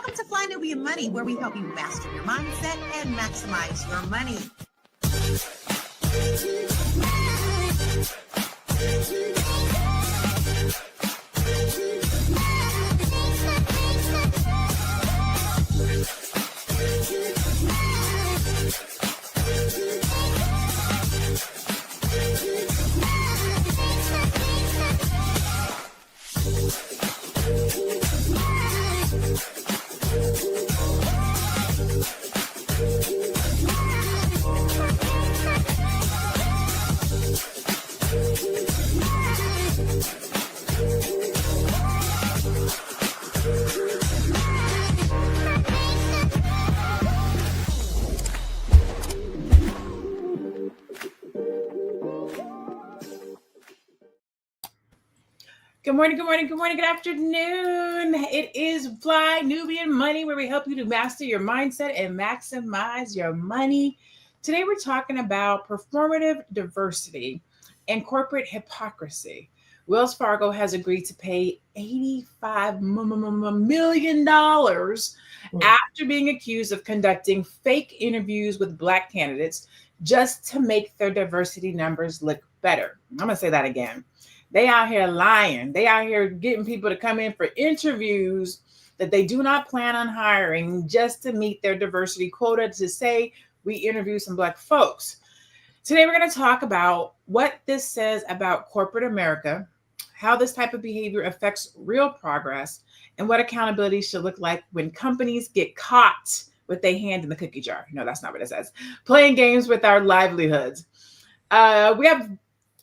Welcome to Fly Nubian Money, where we help you master your mindset and maximize your money. Good morning, good afternoon. It is Fly Nubian Money, where we help you to master your mindset and maximize your money. Today, we're talking about performative diversity and corporate hypocrisy. Wells Fargo has agreed to pay $85 million after being accused of conducting fake interviews with Black candidates just to make their diversity numbers look better. I'm going to say that again. They out here lying. They out here getting people to come in for interviews that they do not plan on hiring just to meet their diversity quota, to say we interview some Black folks. Today, we're going to talk about what this says about corporate America, how this type of behavior affects real progress, and what accountability should look like when companies get caught with their hand in the cookie jar. No, that's not what it says. Playing games with our livelihoods. We have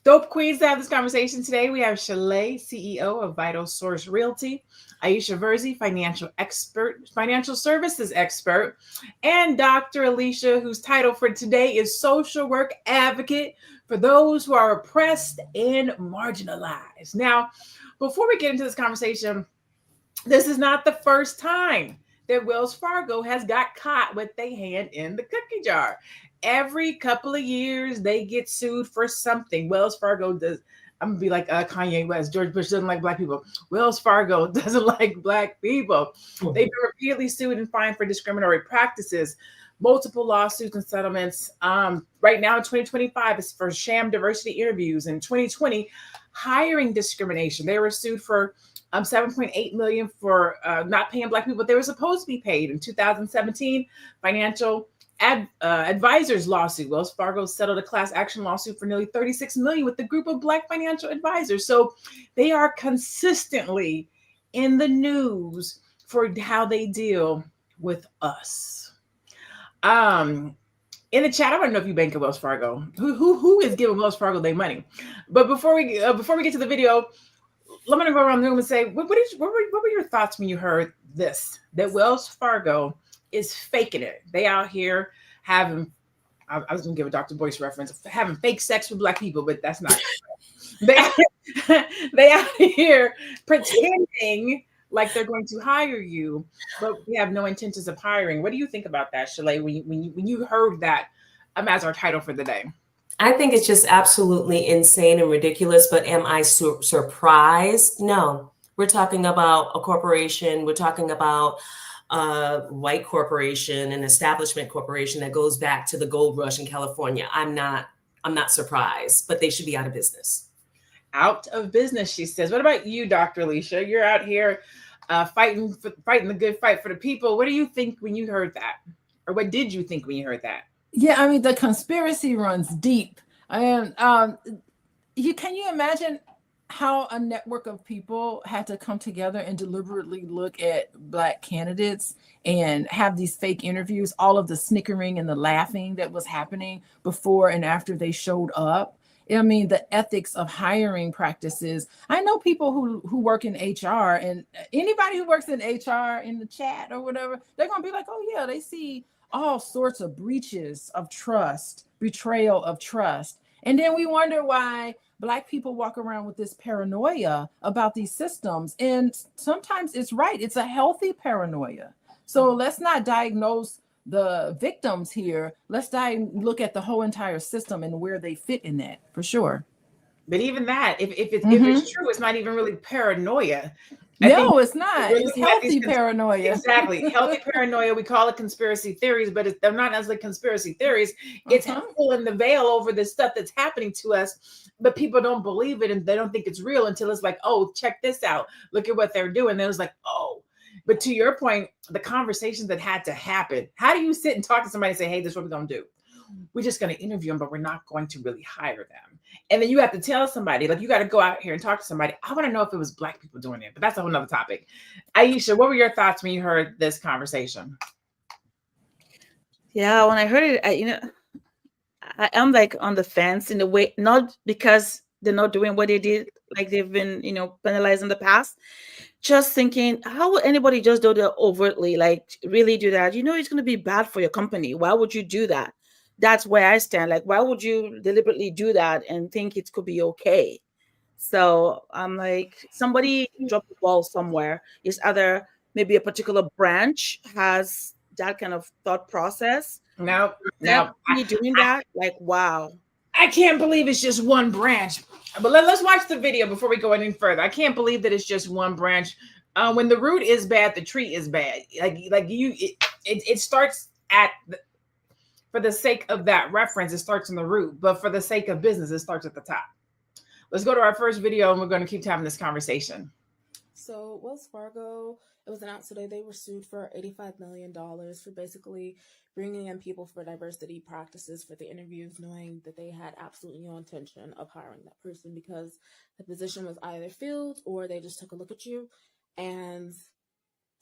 dope queens to have this conversation today. We have Shalay, CEO of Vital Source Realty, Aisha Verzi, financial services expert, and Dr. Alicia, whose title for today is Social Work Advocate for those who are oppressed and marginalized. Now, before we get into this conversation, this is not the first time that Wells Fargo has got caught with their hand in the cookie jar. Every couple of years, they get sued for something. Wells Fargo does. I'm gonna be like Kanye West. George Bush doesn't like Black people. Wells Fargo doesn't like Black people. They've been repeatedly sued and fined for discriminatory practices. Multiple lawsuits and settlements. Right now in 2025, it's for sham diversity interviews. In 2020, hiring discrimination. They were sued for $7.8 million for not paying Black people what they were supposed to be paid. In 2017, financial advisors lawsuit. Wells Fargo settled a class action lawsuit for nearly $36 million with a group of Black financial advisors. So they are consistently in the news for how they deal with us. In the chat, I want to know if you bank at Wells Fargo. Who is giving Wells Fargo their money? But before we get to the video, I'm going to go around the room and say, what were your thoughts when you heard this? That Wells Fargo is faking it. They out here having, I was going to give a Dr. Boyce reference, having fake sex with Black people, but that's not they out here pretending like they're going to hire you, but we have no intentions of hiring. What do you think about that, Shalay, when you heard that as our title for the day? I think it's just absolutely insane and ridiculous, but am I surprised? No. We're talking about a corporation. We're talking about a white corporation, an establishment corporation that goes back to the gold rush in California. I'm not surprised, but they should be out of business. Out of business, she says. What about you, Dr. Alicia? You're out here fighting the good fight for the people. What do you think when you heard that? Or what did you think when you heard that? Yeah, I mean, the conspiracy runs deep. And can you imagine how a network of people had to come together and deliberately look at Black candidates and have these fake interviews, all of the snickering and the laughing that was happening before and after they showed up? I mean, the ethics of hiring practices. I know people who work in HR, and anybody who works in HR in the chat or whatever, they're going to be like, oh yeah, they see all sorts of breaches of trust, betrayal of trust. And then we wonder why Black people walk around with this paranoia about these systems. And sometimes it's right. It's a healthy paranoia. So let's not diagnose the victims here. Let's look at the whole entire system and where they fit in that, for sure. But even that, if it's true, it's not even really paranoia. No, it's not. we're It's looking at these healthy paranoia. Exactly. Healthy paranoia. We call it conspiracy theories, but they're not necessarily conspiracy theories. It's pulling the veil over the stuff that's happening to us, but people don't believe it and they don't think it's real until it's like, oh, check this out. Look at what they're doing. Then it's like, oh. But to your point, the conversations that had to happen. How do you sit and talk to somebody and say, hey, this is what we're going to do? We're just going to interview them, but we're not going to really hire them. And then you have to tell somebody, like, you got to go out here and talk to somebody. I want to know if it was Black people doing it, but that's a whole nother topic. Aisha, what were your thoughts when you heard this conversation? Yeah, when I heard it, I am like on the fence in a way, not because they're not doing what they did, like they've been, penalized in the past. Just thinking, how would anybody just do that overtly, like really do that? It's going to be bad for your company. Why would you do that? That's where I stand. Like, why would you deliberately do that and think it could be okay? So I'm like, somebody dropped the ball somewhere. It's either maybe a particular branch has that kind of thought process. No. Doing that, like, wow. I can't believe it's just one branch. But let's watch the video before we go any further. I can't believe that it's just one branch. When the root is bad, the tree is bad. It starts at for the sake of that reference, it starts in the root. But for the sake of business, it starts at the top. Let's go to our first video, and we're going to keep having this conversation. So Wells Fargo, it was announced today they were sued for $85 million for basically bringing in people for diversity practices for the interviews, knowing that they had absolutely no intention of hiring that person because the position was either filled or they just took a look at you and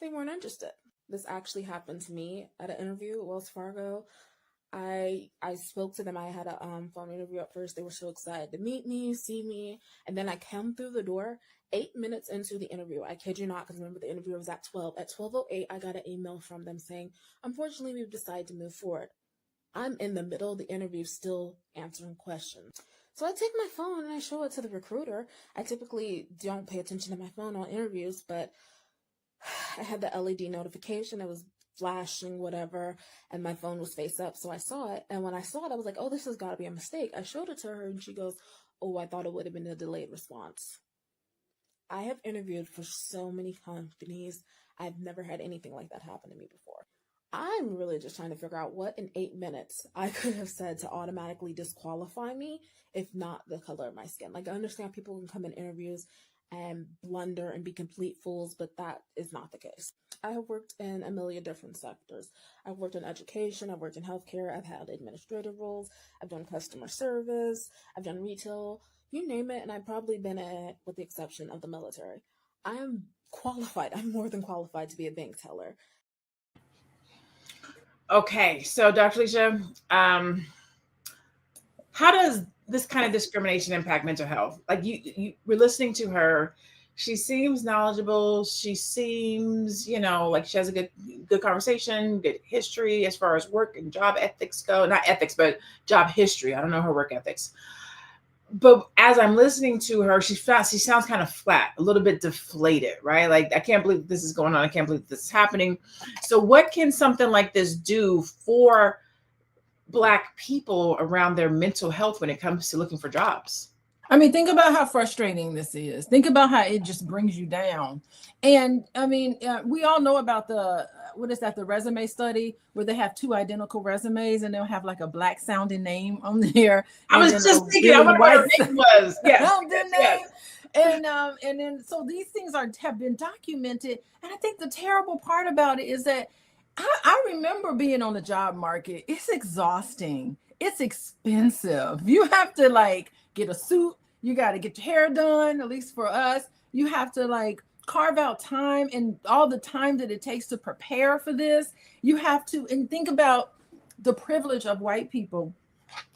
they weren't interested. This actually happened to me at an interview at Wells Fargo. I spoke to them. I had a phone interview at first. They were so excited to meet me, see me. And then I came through the door 8 minutes into the interview. I kid you not, because remember the interview was at 12. At 12:08, I got an email from them saying, unfortunately, we've decided to move forward. I'm in the middle of the interview still answering questions. So I take my phone and I show it to the recruiter. I typically don't pay attention to my phone on interviews, but I had the LED notification. It was flashing, whatever, and my phone was face up, so I saw it. And when I saw it, I was like, oh, this has got to be a mistake. I showed it to her and she goes, oh, I thought it would have been a delayed response. I have interviewed for so many companies. I've never had anything like that happen to me before. I'm really just trying to figure out what in 8 minutes I could have said to automatically disqualify me, if not the color of my skin. Like, I understand people can come in interviews and blunder and be complete fools, but that is not the case. I have worked in a million different sectors. I've worked in education, I've worked in healthcare, I've had administrative roles, I've done customer service, I've done retail, you name it, and I've probably been in it with the exception of the military. I am qualified. I'm more than qualified to be a bank teller. Okay, so Dr. Alicia, how does this kind of discrimination impact mental health? Like we're listening to her. She seems knowledgeable. She seems, like she has a good conversation, good history as far as work and job ethics go. Not ethics, but job history. I don't know her work ethics. But as I'm listening to her, she sounds kind of flat, a little bit deflated, right? Like, I can't believe this is going on. I can't believe this is happening. So what can something like this do for Black people around their mental health when it comes to looking for jobs? I mean, think about how frustrating this is. Think about how it just brings you down. And I mean, we all know about the resume study where they have two identical resumes and they'll have like a Black sounding name on there. I was just thinking, I wonder what her name was. Yes. And then so these things have been documented. And I think the terrible part about it is that I remember being on the job market. It's exhausting. It's expensive. You have to get a suit. You got to get your hair done, at least for us. You have to carve out time, and all the time that it takes to prepare for this. You have to, and think about the privilege of white people,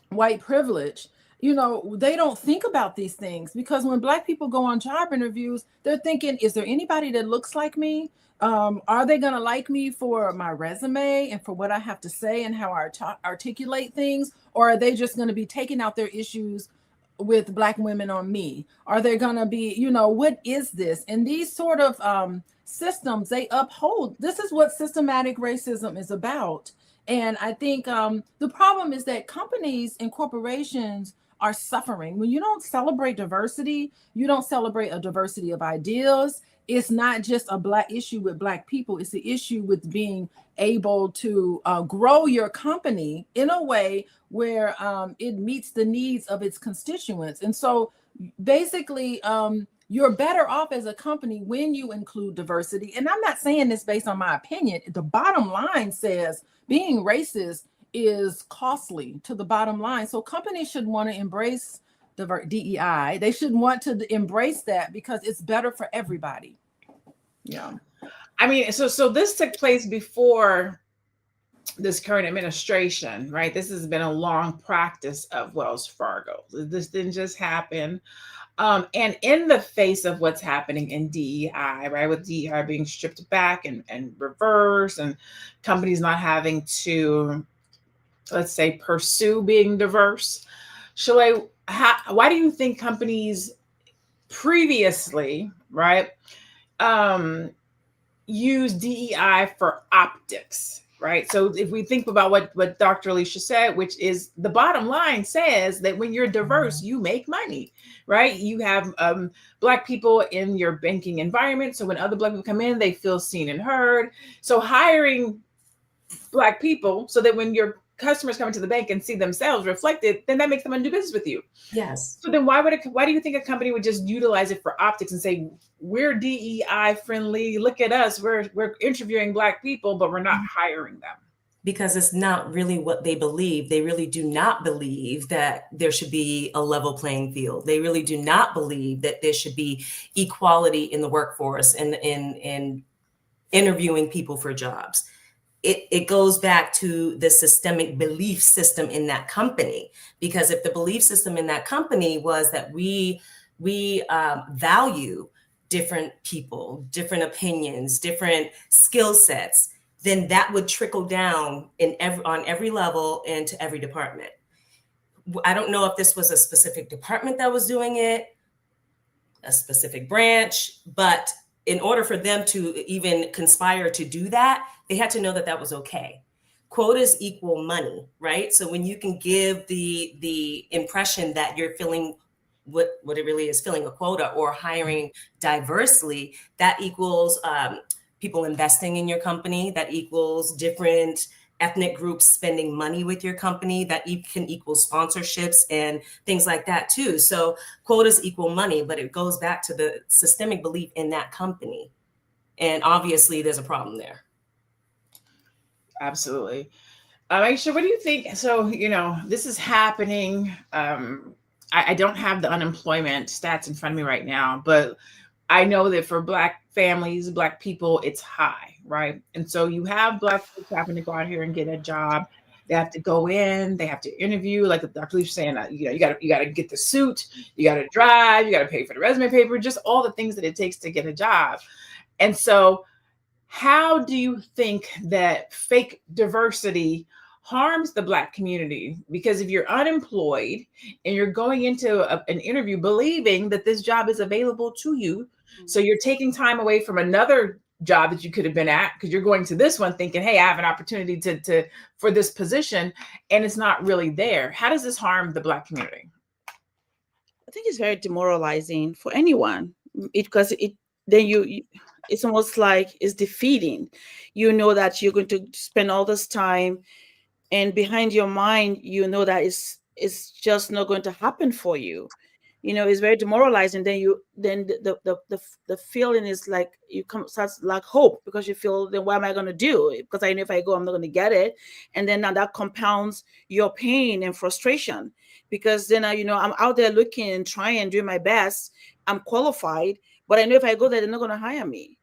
white privilege. They don't think about these things, because when Black people go on job interviews, they're thinking, is there anybody that looks like me? Are they going to like me for my resume and for what I have to say and how I articulate things? Or are they just going to be taking out their issues with Black women on me? Are they going to be, what is this? And these sort of systems, they uphold. This is what systematic racism is about. And I think the problem is that companies and corporations are suffering. When you don't celebrate diversity, you don't celebrate a diversity of ideas, it's not just a Black issue with Black people. It's an issue with being able to grow your company in a way where it meets the needs of its constituents. And so basically, you're better off as a company when you include diversity. And I'm not saying this based on my opinion. The bottom line says being racist is costly to the bottom line. So companies should want to embrace DEI. They should want to embrace that because it's better for everybody. Yeah. I mean, so this took place before this current administration, right? This has been a long practice of Wells Fargo. This didn't just happen. And in the face of what's happening in DEI, right, with DEI being stripped back and reversed, and companies not having to, let's say, pursue being diverse, Shalay, why do you think companies previously, right, use DEI for optics? Right. So if we think about what Dr. Alicia said, which is the bottom line says that when you're diverse, you make money, right? You have Black people in your banking environment. So when other Black people come in, they feel seen and heard. So hiring Black people so that when your customers come into the bank and see themselves reflected, then that makes them want to do business with you. Yes. So then why do you think a company would just utilize it for optics and say, we're DEI friendly, look at us, we're interviewing Black people, but we're not hiring them? Because it's not really what they believe. They really do not believe that there should be a level playing field. They really do not believe that there should be equality in the workforce and in interviewing people for jobs. It goes back to the systemic belief system in that company, because if the belief system in that company was that we value different people, different opinions, different skill sets, then that would trickle down on every level and to every department. I don't know if this was a specific department that was doing it, a specific branch, but in order for them to even conspire to do that, they had to know that that was okay. Quotas equal money, right? So when you can give the impression that you're filling what it really is, filling a quota or hiring diversely, that equals people investing in your company, that equals different ethnic groups spending money with your company, that can equal sponsorships and things like that too. So quotas equal money, but it goes back to the systemic belief in that company. And obviously there's a problem there. Absolutely. Aisha, what do you think? So, this is happening. I don't have the unemployment stats in front of me right now, but I know that for Black families, Black people, it's high, right? And so you have Black folks having to go out here and get a job. They have to go in, they have to interview, like Dr. Leaf saying, you got to get the suit, you got to drive, you got to pay for the resume paper, just all the things that it takes to get a job. And so how do you think that fake diversity harms the Black community? Because if you're unemployed and you're going into an interview believing that this job is available to you, so you're taking time away from another job that you could have been at because you're going to this one thinking, hey, I have an opportunity for this position, and it's not really there. How does this harm the Black community? I think it's very demoralizing for anyone because it's almost like it's defeating. You know that you're going to spend all this time, and behind your mind, you know that it's just not going to happen for you. It's very demoralizing. Then the feeling is like you starts lack hope because you feel, then what am I going to do? Because I know if I go, I'm not going to get it. And then now that compounds your pain and frustration, because then I'm out there looking and trying and doing my best. I'm qualified, but I know if I go there, they're not going to hire me.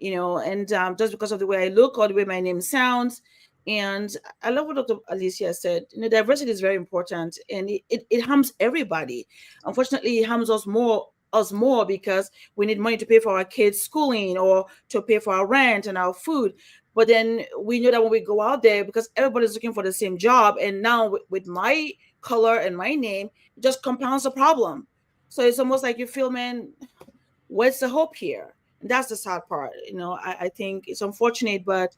And just because of the way I look or the way my name sounds. And I love what Dr. Alicia said. Diversity is very important, and it harms everybody. Unfortunately, it harms us more because we need money to pay for our kids' schooling or to pay for our rent and our food. But then we know that when we go out there, because everybody's looking for the same job, and now with my color and my name, it just compounds the problem. So it's almost like you feel, man, where's the hope here? And that's the sad part. I think it's unfortunate, but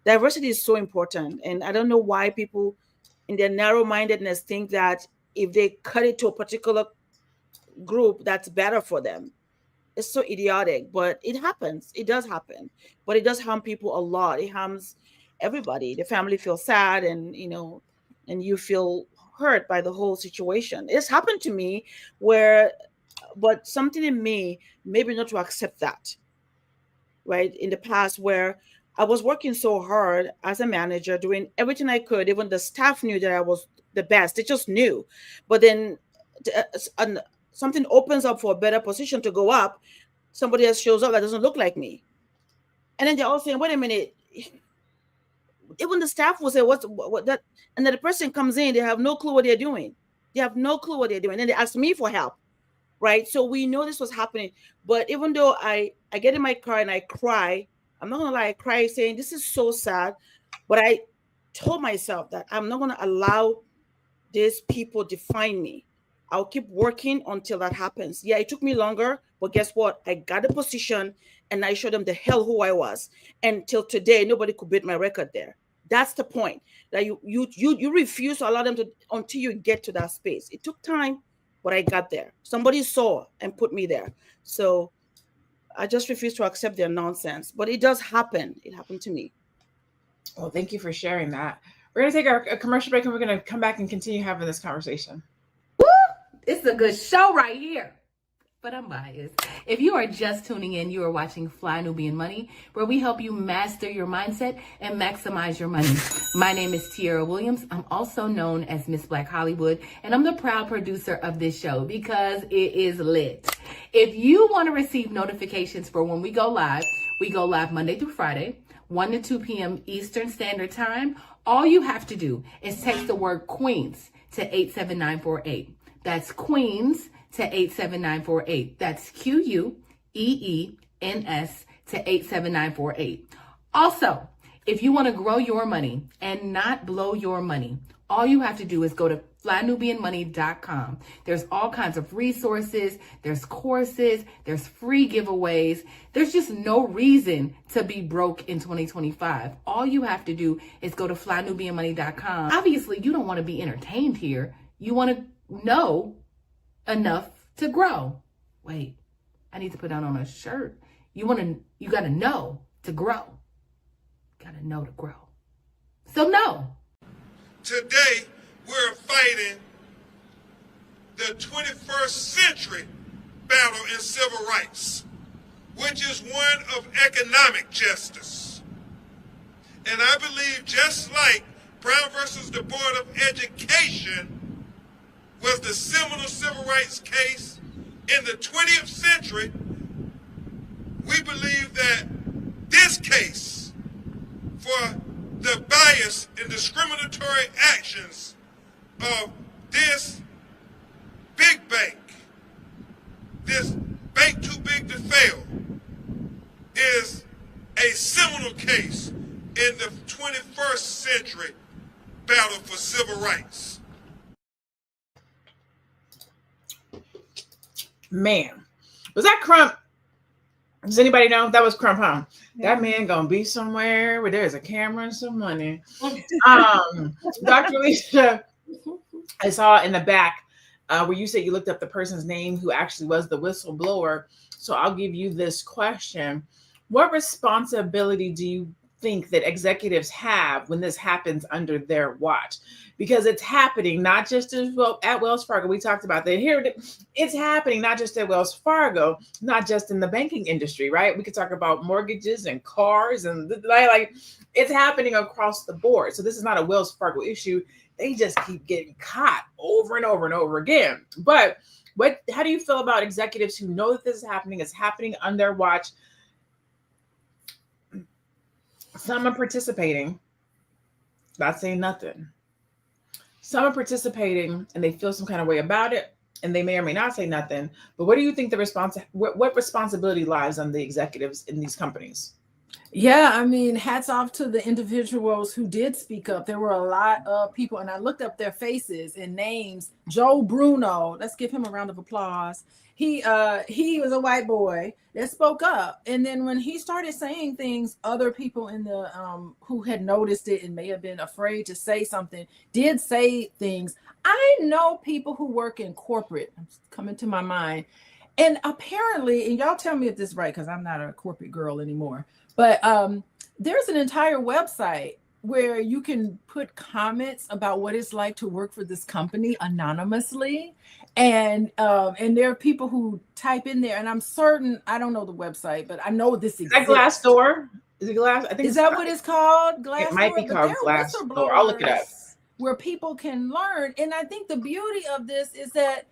diversity is so important. And I don't know why people in their narrow-mindedness think that if they cut it to a particular group, that's better for them. It's so idiotic, but it happens. It does happen, but it does harm people a lot. It harms everybody. The family feels sad, and and you feel hurt by the whole situation. It's happened to me where, but something in me maybe not to accept that, right? In the past, where I was working so hard as a manager, doing everything I could. Even the staff knew that I was the best. They just knew. But then something opens up for a better position to go up. Somebody else shows up that doesn't look like me. And then they're all saying, wait a minute. Even the staff will say, what that? And then the person comes in, they have no clue what they're doing. They have no clue what they're doing. And they ask me for help. Right. So we know this was happening. But even though I get in my car and I cry, I'm not gonna lie, I cry saying this is so sad. But I told myself that I'm not gonna allow these people define me. I'll keep working until that happens. Yeah, it took me longer, but guess what? I got a position and I showed them the hell who I was. And till today, nobody could beat my record there. That's the point. That you refuse to allow them to until you get to that space. It took time, but I got there. Somebody saw and put me there. So I just refuse to accept their nonsense. But it does happen. It happened to me. Well, thank you for sharing that. We're going to take a commercial break and we're going to come back and continue having this conversation. Woo! It's a good show right here. But I'm biased. If you are just tuning in, you are watching Fly Nubian Money, where we help you master your mindset and maximize your money. My name is Tiara Williams. I'm also known as Miss Black Hollywood, and I'm the proud producer of this show because it is lit. If you want to receive notifications for when we go live Monday through Friday, 1 to 2 p.m. Eastern Standard Time. All you have to do is text the word Queens to 87948. That's Queens to 87948. That's QUEENS to 87948. Also, if you want to grow your money and not blow your money, all you have to do is go to flynubianmoney.com. There's all kinds of resources, there's courses, there's free giveaways. There's just no reason to be broke in 2025. All you have to do is go to flynubianmoney.com. Obviously, you don't want to be entertained here. You want to know enough to grow. Wait, I need to put that on a shirt. You got to know to grow. Got to know to grow. So no. Today, we're fighting the 21st century battle in civil rights, which is one of economic justice. And I believe just like Brown versus the Board of Education was the seminal civil rights case in the 20th century, we believe that this case for the bias and discriminatory actions of this big bank, this bank too big to fail, is a seminal case in the 21st century battle for civil rights. Man, was that Crump? Does anybody know? That was Crump, huh? Yeah. That man gonna be somewhere where there's a camera and some money. Dr. Alicia, I saw in the back where you said you looked up the person's name who actually was the whistleblower. So I'll give you this question. What responsibility do you think that executives have when this happens under their watch? Because it's happening not just at Wells Fargo. We talked about that here. It's happening not just at Wells Fargo, not just in the banking industry, right? We could talk about mortgages and cars and like it's happening across the board. So this is not a Wells Fargo issue. They just keep getting caught over and over and over again. But how do you feel about executives who know that this is happening? It's happening on their watch. Some are participating, not saying nothing. Some are participating and they feel some kind of way about it, and they may or may not say nothing. But what do you think what responsibility lies on the executives in these companies? Yeah, I mean, hats off to the individuals who did speak up. There were a lot of people, and I looked up their faces and names. Joe Bruno, let's give him a round of applause. He was a white boy that spoke up, and then when he started saying things, other people in the who had noticed it and may have been afraid to say something did say things. I know people who work in corporate, coming to my mind, And apparently, and y'all tell me if this is right, because I'm not a corporate girl anymore, but there's an entire website where you can put comments about what it's like to work for this company anonymously. And there are people who type in there, and I'm certain, I don't know the website, but I know this Is that exists. Glassdoor? Is it Glass? I think Is that what it's called? It might be Glassdoor? But there called are Glassdoor. I'll look it up. whistleblowers where people can learn. And I think the beauty of this is that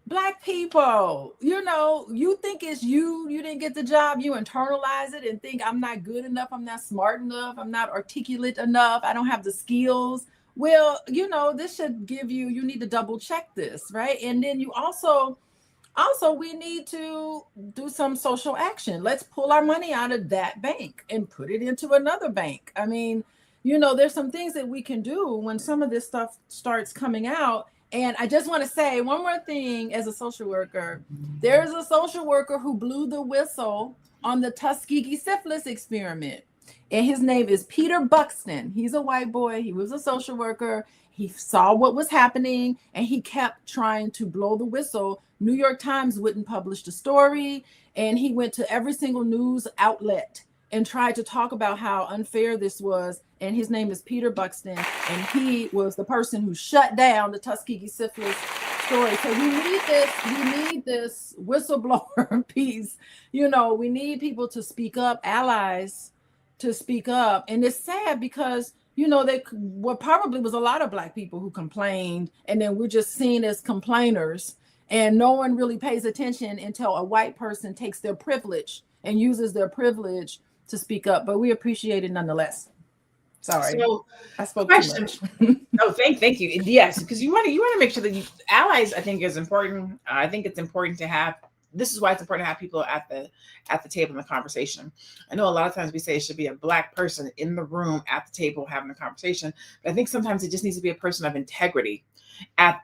Black people, you think it's you didn't get the job, you internalize it and think I'm not good enough, I'm not smart enough, I'm not articulate enough, I don't have the skills. Well, this should give you need to double check this, right? And then you also we need to do some social action. Let's pull our money out of that bank and put it into another bank. I mean, there's some things that we can do when some of this stuff starts coming out. And I just want to say one more thing as a social worker. There's a social worker who blew the whistle on the Tuskegee syphilis experiment. And his name is Peter Buxton. He's a white boy. He was a social worker. He saw what was happening and he kept trying to blow the whistle. New York Times wouldn't publish the story. And he went to every single news outlet and tried to talk about how unfair this was. And his name is Peter Buxton. And he was the person who shut down the Tuskegee syphilis story. So we need this whistleblower piece. We need people to speak up, allies to speak up. And it's sad because probably was a lot of Black people who complained, and then we're just seen as complainers, and no one really pays attention until a white person takes their privilege and uses their privilege to speak up. But we appreciate it nonetheless. Sorry, so, I spoke question. too much. No, thank you. Yes, because you want to make sure that allies, I think, is important. I think it's important to have. This is why it's important to have people at the table in the conversation. I know a lot of times we say it should be a Black person in the room at the table having a conversation, but I think sometimes it just needs to be a person of integrity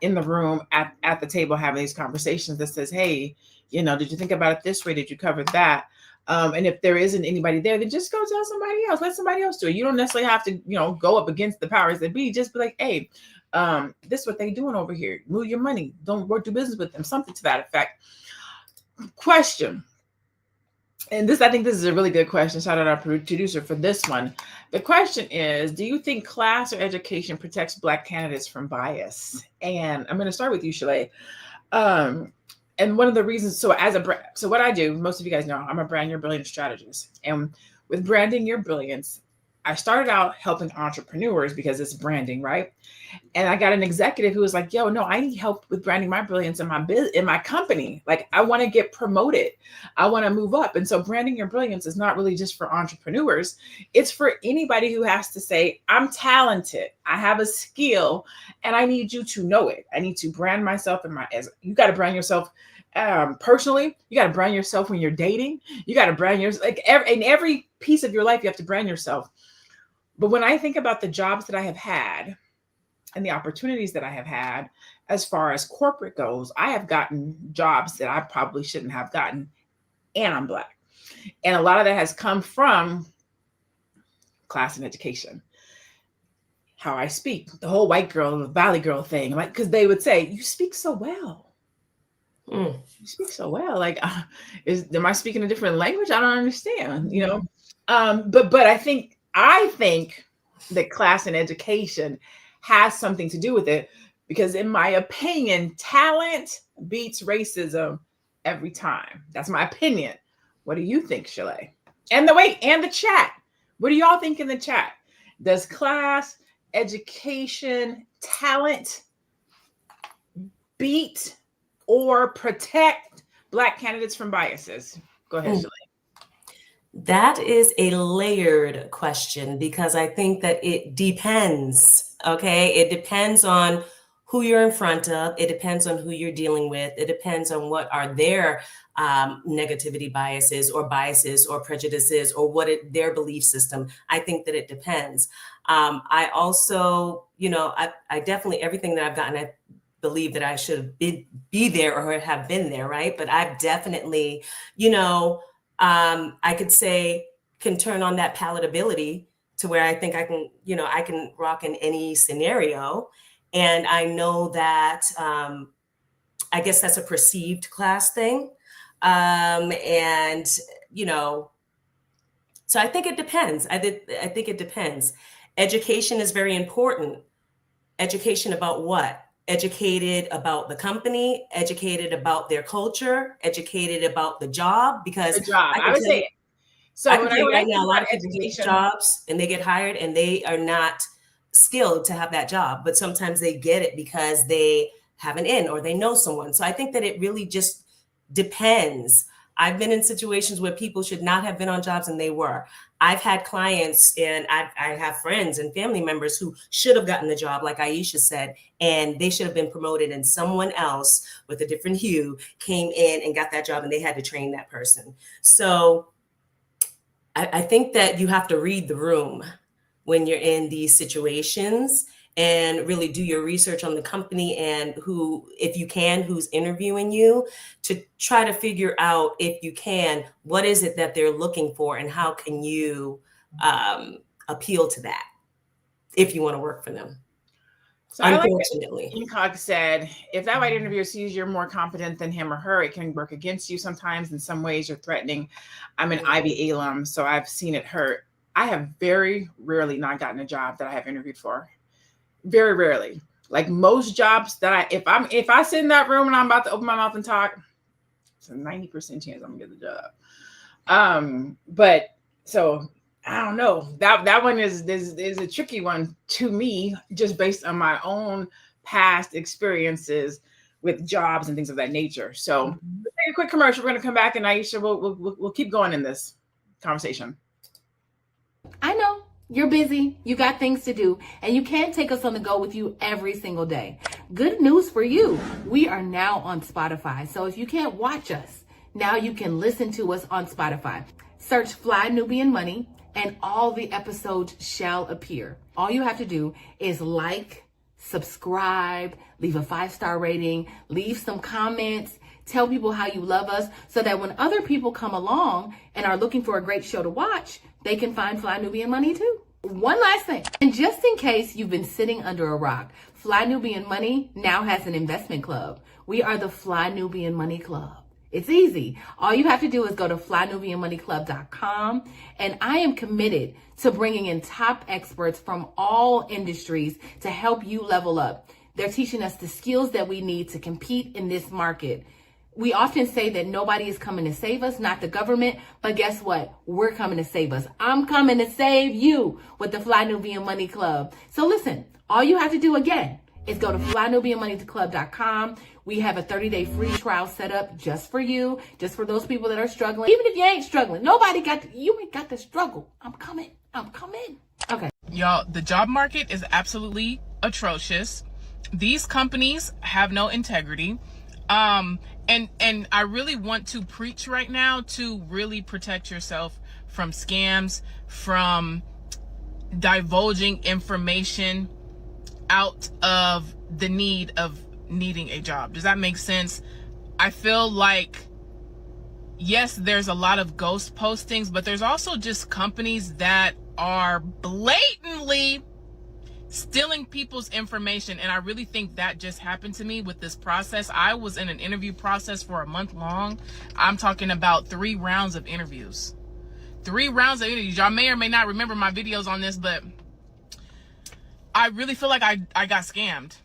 in the room at the table having these conversations that says, hey, did you think about it this way? Did you cover that? And if there isn't anybody there, then just go tell somebody else. Let somebody else do it. You don't necessarily have to, go up against the powers that be. Just be like, hey, this is what they doing over here. Move your money. Don't do business with them. Something to that effect. Question. And I think this is a really good question. Shout out our producer for this one. The question is, do you think class or education protects Black candidates from bias? And I'm going to start with you, Shalay. And one of the reasons, so what I do, most of you guys know, I'm a brand your brilliance strategist. And with branding your brilliance, I started out helping entrepreneurs because it's branding, right? And I got an executive who was like, yo, no, I need help with branding my brilliance in my company. Like, I want to get promoted. I want to move up. And so branding your brilliance is not really just for entrepreneurs. It's for anybody who has to say, I'm talented. I have a skill and I need you to know it. I need to brand myself you got to brand yourself personally. You got to brand yourself when you're dating. You got to brand yourself, in every piece of your life, you have to brand yourself. But when I think about the jobs that I have had and the opportunities that I have had, as far as corporate goes, I have gotten jobs that I probably shouldn't have gotten, and I'm Black. And a lot of that has come from class and education. How I speak, the whole white girl, the valley girl thing, like, because they would say, you speak so well. You speak so well. Like, am I speaking a different language? I don't understand, But I think that class and education has something to do with it, because in my opinion, talent beats racism every time. That's my opinion. What do you think, Shalay? And the chat. What do y'all think in the chat? Does class, education, talent beat or protect Black candidates from biases? Go ahead, Shalay. That is a layered question, because I think that it depends. Okay. It depends on who you're in front of. It depends on who you're dealing with. It depends on what are their negativity biases or prejudices, or their belief system. I think that it depends. I also, I definitely, everything that I've gotten, I believe that I should be there or have been there. Right. But I've definitely, I could say, can turn on that palatability to where I think I can rock in any scenario. And I know that, I guess that's a perceived class thing. And, you know, so I think it depends. I think it depends. Education is very important. Education about what? Educated about the company, educated about their culture, educated about the job, because The job. I I can would tell you, say so. I can When tell you I right now, think a lot about of people get education, jobs and they get hired and they are not skilled to have that job, but sometimes they get it because they have an in or they know someone. So I think that it really just depends. I've been in situations where people should not have been on jobs and they were. I've had clients and I have friends and family members who should have gotten the job, like Aisha said, and they should have been promoted, and someone else with a different hue came in and got that job and they had to train that person. So I think that you have to read the room when you're in these situations and really do your research on the company and who, if you can, who's interviewing you, to try to figure out, if you can, what is it that they're looking for and how can you appeal to that if you want to work for them. so I like Unfortunately. that Incog said, if that white interviewer sees you're more competent than him or her, it can work against you sometimes. In some ways, you're threatening. I'm an Ivy alum, so I've seen it hurt. I have very rarely not gotten a job that I have interviewed for. Very rarely. Like most jobs that if I sit in that room and I'm about to open my mouth and talk, it's a 90% chance I'm gonna get the job. But so I don't know. That one is a tricky one to me, just based on my own past experiences with jobs and things of that nature. So let's take a quick commercial. We're gonna come back, and Aisha, we'll keep going in this conversation. I know you're busy, you got things to do, and you can't take us on the go with you every single day. Good news for you. We are now on Spotify. So if you can't watch us, now you can listen to us on Spotify. Search Fly Nubian Money and all the episodes shall appear. All you have to do is like, subscribe, leave a 5-star rating, leave some comments, tell people how you love us so that when other people come along and are looking for a great show to watch, they can find Fly Nubian Money too. One last thing, and just in case you've been sitting under a rock, Fly Nubian Money now has an investment club. We are the Fly Nubian Money Club. It's easy. All you have to do is go to flynubianmoneyclub.com, and I am committed to bringing in top experts from all industries to help you level up. They're teaching us the skills that we need to compete in this market. We often say that nobody is coming to save us, not the government, but guess what? We're coming to save us. I'm coming to save you with the Fly Nubian Money Club. So listen, all you have to do again is go to flynubianmoneyclub.com. We have a 30-day free trial set up just for you, just for those people that are struggling. Even if you ain't struggling, you ain't got to struggle. I'm coming. Okay. Y'all, the job market is absolutely atrocious. These companies have no integrity. And I really want to preach right now to really protect yourself from scams, from divulging information out of the need of needing a job. Does that make sense? I feel like, yes, there's a lot of ghost postings, but there's also just companies that are blatantly stealing people's information. And I really think that just happened to me with this process. I was in an interview process for a month long. I'm talking about 3 rounds of interviews. 3 rounds of interviews. Y'all may or may not remember my videos on this, but I really feel like I got scammed.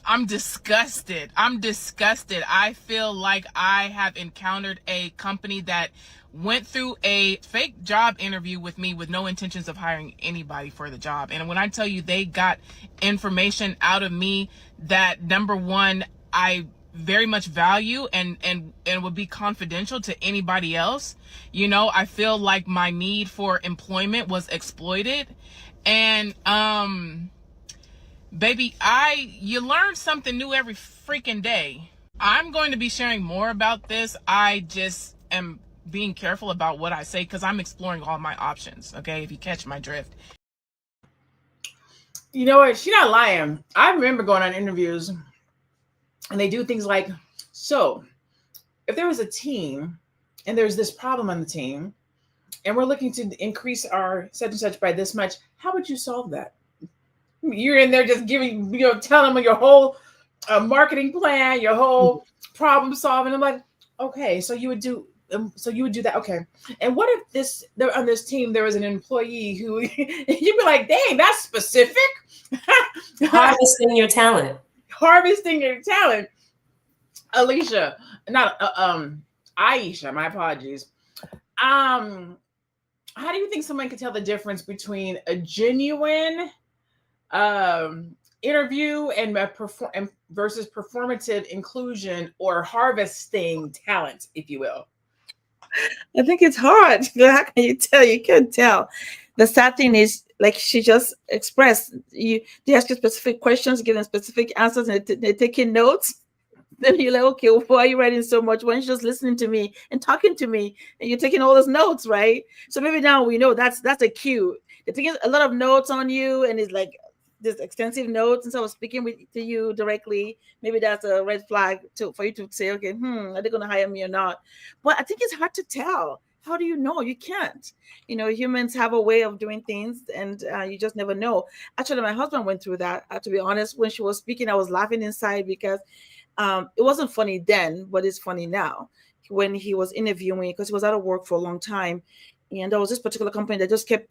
I'm disgusted. I feel like I have encountered a company that went through a fake job interview with me with no intentions of hiring anybody for the job. And when I tell you they got information out of me that, number one, I very much value and would be confidential to anybody else. You know, I feel like my need for employment was exploited. And baby, you learn something new every freaking day. I'm going to be sharing more about this. I just am being careful about what I say because I'm exploring all my options. Okay, if you catch my drift. You know what? She's not lying. I remember going on interviews and they do things like, so if there was a team and there's this problem on the team and we're looking to increase our such and such by this much, how would you solve that? You're in there just giving, telling them your whole marketing plan, your whole problem solving. I'm like, okay, so you would do that. Okay. And what if on this team, there was an employee who you'd be like, dang, that's specific. Harvesting your talent. Harvesting your talent. Alicia, not Aisha, my apologies. How do you think someone could tell the difference between a genuine interview and versus performative inclusion or harvesting talent, if you will? I think it's hard. How can you tell? You can't tell. The sad thing is, like she just expressed, they ask you specific questions, give them specific answers, and they're taking notes. Then you're like, okay, why are you writing so much? Why aren't you just listening to me and talking to me? And you're taking all those notes, right? So maybe now we know that's a cue. They're taking a lot of notes on you, and it's like this extensive notes. And so I was speaking to you directly. Maybe that's a red flag for you to say, okay, are they going to hire me or not? But I think it's hard to tell. How do you know? You can't. Humans have a way of doing things, and you just never know. Actually, my husband went through that. To be honest, when she was speaking, I was laughing inside because it wasn't funny then, but it's funny now. When he was interviewing, because he was out of work for a long time, and there was this particular company that just kept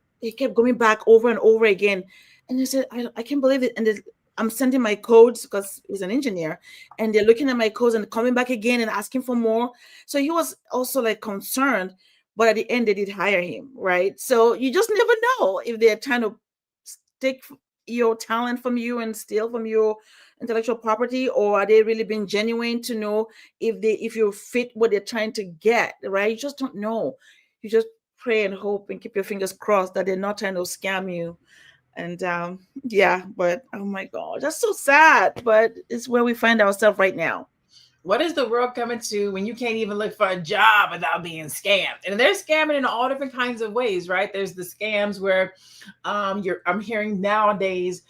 going back over and over again. And he said, I can't believe it. And I'm sending my codes, because he's an engineer, and they're looking at my codes and coming back again and asking for more. So he was also like concerned, but at the end they did hire him, right? So you just never know if they're trying to take your talent from you and steal from your intellectual property, or are they really being genuine to know if you fit what they're trying to get, right? You just don't know. You just pray and hope and keep your fingers crossed that they're not trying to scam you. And but oh my God, that's so sad. But it's where we find ourselves right now. What is the world coming to when you can't even look for a job without being scammed? And they're scamming in all different kinds of ways, right? There's the scams where I'm hearing nowadays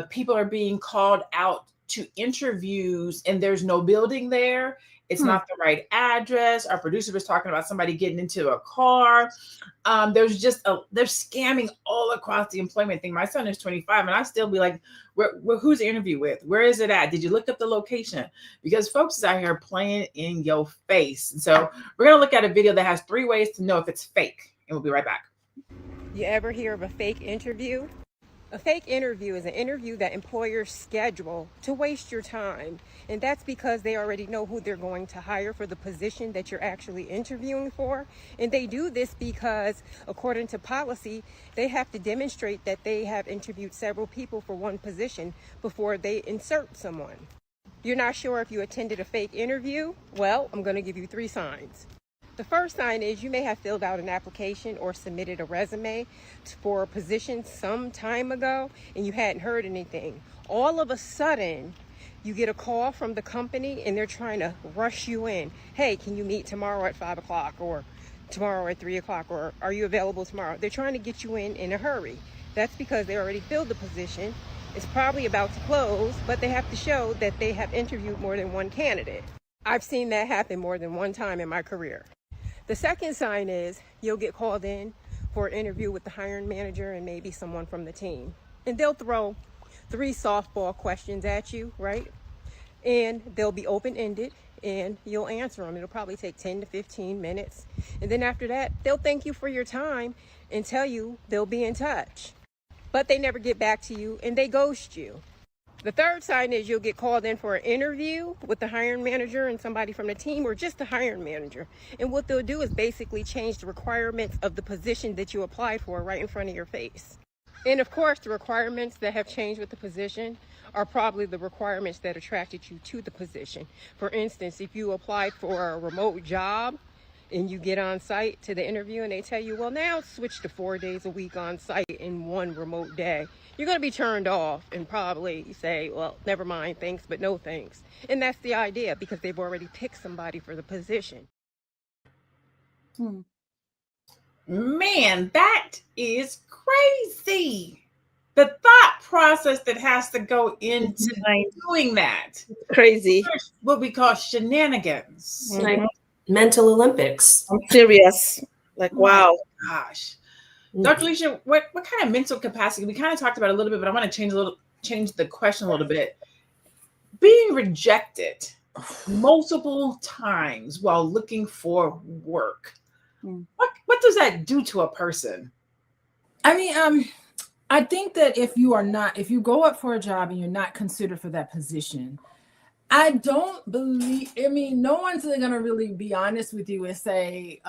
people are being called out to interviews and there's no building there. It's not the right address. Our producer was talking about somebody getting into a car. They're scamming all across the employment thing. My son is 25 and I still be like, who's the interview with? Where is it at? Did you look up the location? Because folks is out here playing in your face. And so we're going to look at a video that has 3 ways to know if it's fake. And we'll be right back. You ever hear of a fake interview? A fake interview is an interview that employers schedule to waste your time. And that's because they already know who they're going to hire for the position that you're actually interviewing for. And they do this because, according to policy, they have to demonstrate that they have interviewed several people for one position before they insert someone. You're not sure if you attended a fake interview? Well, I'm going to give you 3 signs. The first sign is you may have filled out an application or submitted a resume for a position some time ago and you hadn't heard anything. All of a sudden, you get a call from the company and they're trying to rush you in. Hey, can you meet tomorrow at 5 o'clock or tomorrow at 3 o'clock, or are you available tomorrow? They're trying to get you in a hurry. That's because they already filled the position. It's probably about to close, but they have to show that they have interviewed more than one candidate. I've seen that happen more than one time in my career. The second sign is you'll get called in for an interview with the hiring manager and maybe someone from the team. And they'll throw 3 softball questions at you, right? And they'll be open-ended and you'll answer them. It'll probably take 10 to 15 minutes. And then after that, they'll thank you for your time and tell you they'll be in touch. But they never get back to you and they ghost you. The third sign is you'll get called in for an interview with the hiring manager and somebody from the team, or just the hiring manager. And what they'll do is basically change the requirements of the position that you applied for right in front of your face. And of course, the requirements that have changed with the position are probably the requirements that attracted you to the position. For instance, if you applied for a remote job and you get on site to the interview and they tell you, well, now switch to 4 days a week on site in 1 remote day, you're going to be turned off and probably say, well, never mind, thanks, but no thanks. And that's the idea, because they've already picked somebody for the position. Man, that is crazy. The thought process that has to go into doing that. Crazy. What we call shenanigans. Like mental Olympics. I'm serious. Like, wow. Gosh. Dr. Alicia, what kind of mental capacity? We kind of talked about it a little bit, but I want to change the question a little bit. being rejected multiple times while looking for work. What does that do to a person? I mean, I think that if you go up for a job and you're not considered for that position, I don't believe, no one's going to really be honest with you and say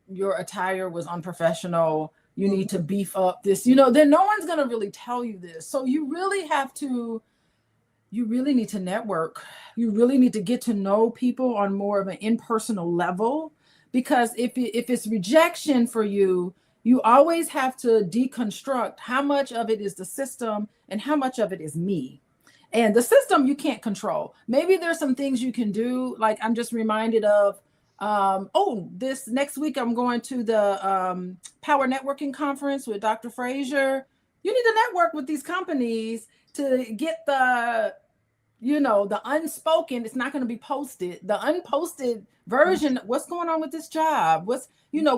your attire was unprofessional. You need to beef up this, then no one's going to really tell you this. So you really need to network. You really need to get to know people on more of an impersonal level, because if it's rejection for you, you always have to deconstruct how much of it is the system and how much of it is me. And the system you can't control. Maybe there's some things you can do. Like I'm just reminded of, this next week I'm going to the Power Networking Conference with Dr. Frazier. You need to network with these companies to get the unspoken. It's not going to be posted. The unposted version. What's going on with this job?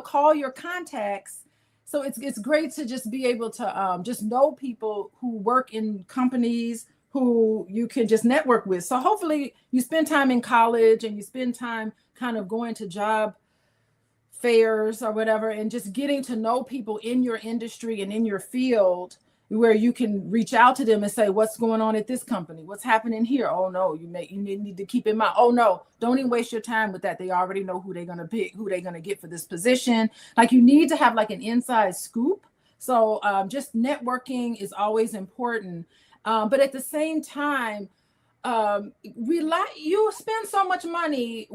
Call your contacts. So it's great to just be able to just know people who work in companies who you can just network with. So hopefully you spend time in college and you spend time kind of going to job fairs or whatever, and just getting to know people in your industry and in your field, where you can reach out to them and say, what's going on at this company? What's happening here? Oh no, you need to keep in mind. Oh no, don't even waste your time with that. They already know who they're going to pick, who they're going to get for this position. Like you need to have like an inside scoop. So just networking is always important. But at the same time, you spend so much money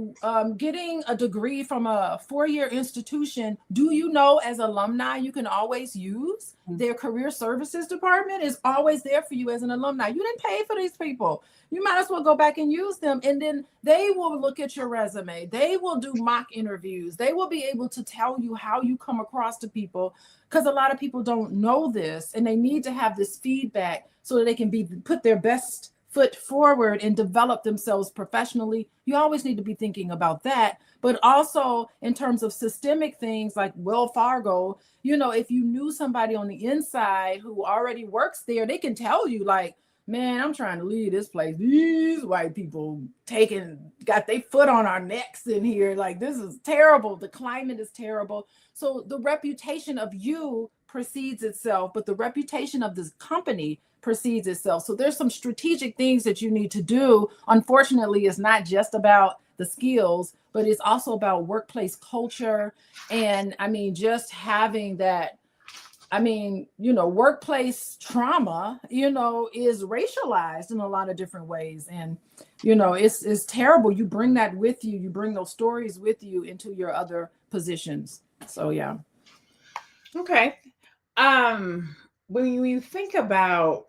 getting a degree from a 4-year institution. Do you know, as alumni, you can always use their career services department is always there for you as an alumni. You didn't pay for these people. You might as well go back and use them. And then they will look at your resume. They will do mock interviews. They will be able to tell you how you come across to people, because a lot of people don't know this, and they need to have this feedback so that they can put their best foot forward and develop themselves professionally. You always need to be thinking about that. But also in terms of systemic things like Fargo, if you knew somebody on the inside who already works there, they can tell you like, man, I'm trying to leave this place. These white people got their foot on our necks in here. Like, this is terrible. The climate is terrible. So the reputation of you precedes itself, but the reputation of this company precedes itself. So there's some strategic things that you need to do. Unfortunately, it's not just about the skills, but it's also about workplace culture. And just having that, workplace trauma, is racialized in a lot of different ways. And, it's terrible. You bring that with you. You bring those stories with you into your other positions. So, yeah. Okay. When you think about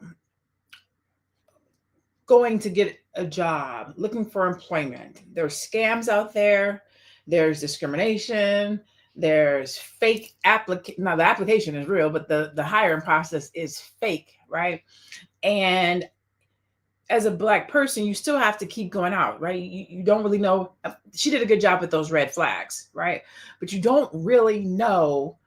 going to get a job, looking for employment, there's scams out there, there's discrimination, there's fake application. Now the application is real, but the hiring process is fake, right? And as a Black person, you still have to keep going out, right? You don't really know. She did a good job with those red flags, right? But you don't really know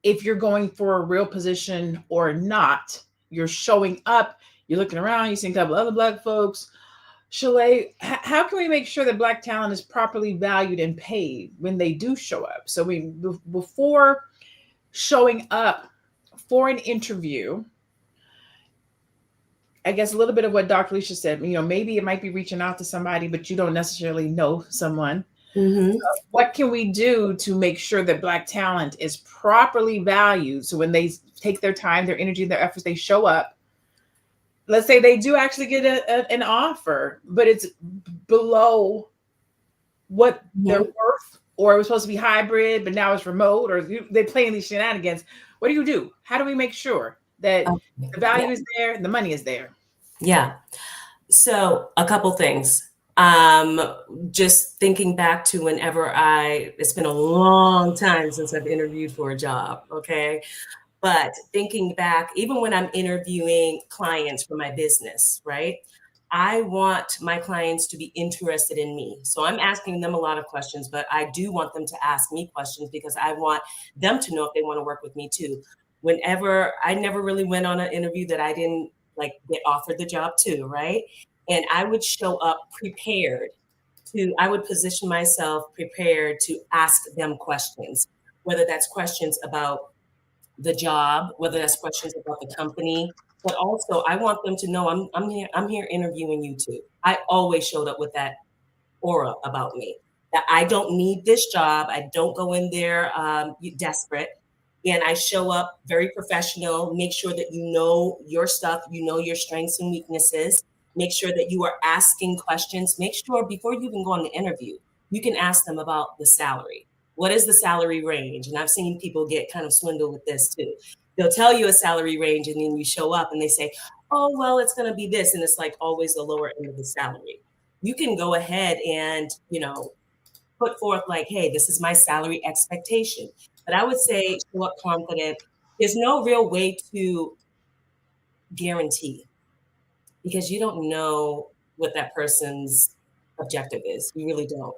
if you're going for a real position or not. You're showing up, you're looking around, you see a couple other Black folks. Shalay, how can we make sure that Black talent is properly valued and paid when they do show up? So before showing up for an interview, I guess a little bit of what Dr. Alicia said, maybe it might be reaching out to somebody, but you don't necessarily know someone. Mm-hmm. What can we do to make sure that Black talent is properly valued? So when they take their time, their energy, their efforts, they show up. Let's say they do actually get an offer, but it's below what they're worth, or it was supposed to be hybrid, but now it's remote, or they're playing these shenanigans. What do you do? How do we make sure that the value is there and the money is there? Yeah. So a couple things. Just thinking back to whenever it's been a long time since I've interviewed for a job. Okay. But thinking back, even when I'm interviewing clients for my business, right? I want my clients to be interested in me. So I'm asking them a lot of questions, but I do want them to ask me questions because I want them to know if they want to work with me too. I never really went on an interview that I didn't get offered the job too, right? And I would show up prepared I would position myself prepared to ask them questions, whether that's questions about the job, whether that's questions about the company, but also I want them to know I'm here interviewing you too. I always showed up with that aura about me, that I don't need this job. I don't go in there desperate. And I show up very professional, make sure that you know your stuff, you know your strengths and weaknesses, make sure that you are asking questions. Make sure before you even go on the interview, you can ask them about the salary. What is the salary range? And I've seen people get kind of swindled with this too. They'll tell you a salary range and then you show up and they say, oh, well, it's going to be this. And it's like always the lower end of the salary. You can go ahead and, put forth like, hey, this is my salary expectation. But I would say show up confident. There's no real way to guarantee because you don't know what that person's objective is. You really don't.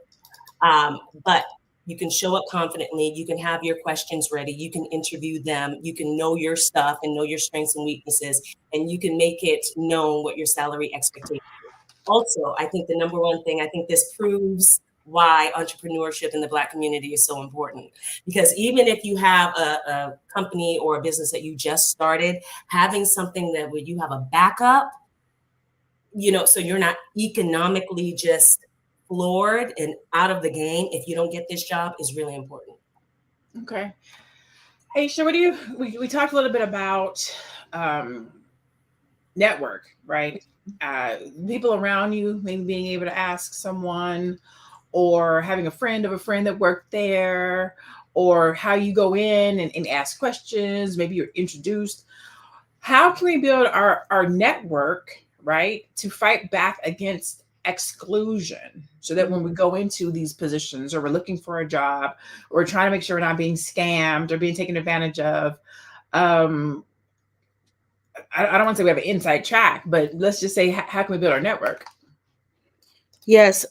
But you can show up confidently. You can have your questions ready. You can interview them. You can know your stuff and know your strengths and weaknesses, and you can make it known what your salary expectation is. Also, I think the number one thing, I think this proves why entrepreneurship in the Black community is so important. Because even if you have a company or a business that you just started, having something that where you have a backup, so you're not economically just floored and out of the game if you don't get this job is really important. Okay. Hey, so we talked a little bit about network, right? People around you, maybe being able to ask someone or having a friend of a friend that worked there, or how you go in and ask questions, maybe you're introduced. How can we build our network, right, to fight back against exclusion so that when we go into these positions or we're looking for a job or we're trying to make sure we're not being scammed or being taken advantage of, I don't want to say we have an inside track, but let's just say, how can we build our network? Yes.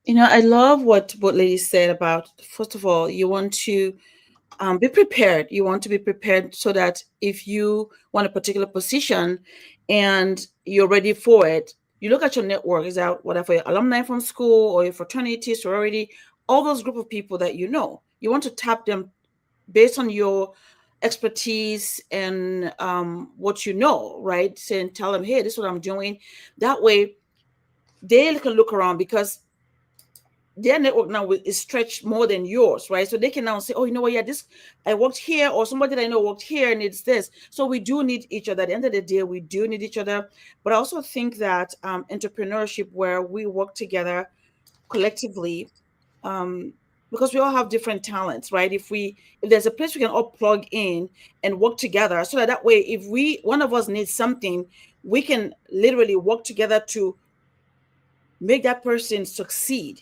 I love what Lady said about, first of all, you want to be prepared. You want to be prepared so that if you want a particular position and you're ready for it, you look at your network. Is that whatever, alumni from school or your fraternity, sorority, all those group of people that you want to tap them based on your expertise and what you know, right? Saying, tell them, hey, this is what I'm doing. That way they can look around because their network now is stretched more than yours, right? So they can now say, oh, you know what? Yeah, I worked here, or somebody that I know worked here, and it's this. So we do need each other. At the end of the day, we do need each other. But I also think that entrepreneurship, where we work together collectively, because we all have different talents, right? If there's a place we can all plug in and work together, so that way, if one of us needs something, we can literally work together to make that person succeed.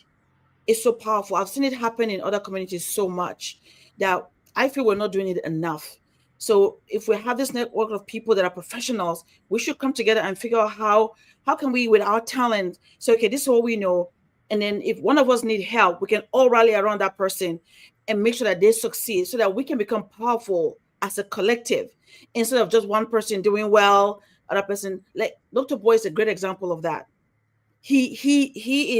It's so powerful. I've seen it happen in other communities so much that I feel we're not doing it enough. So if we have this network of people that are professionals, we should come together and figure out how can we, with our talent, say, okay, this is what we know. And then if one of us need help, we can all rally around that person and make sure that they succeed so that we can become powerful as a collective instead of just one person doing well, other person. Like Dr. Boy is a great example of that. He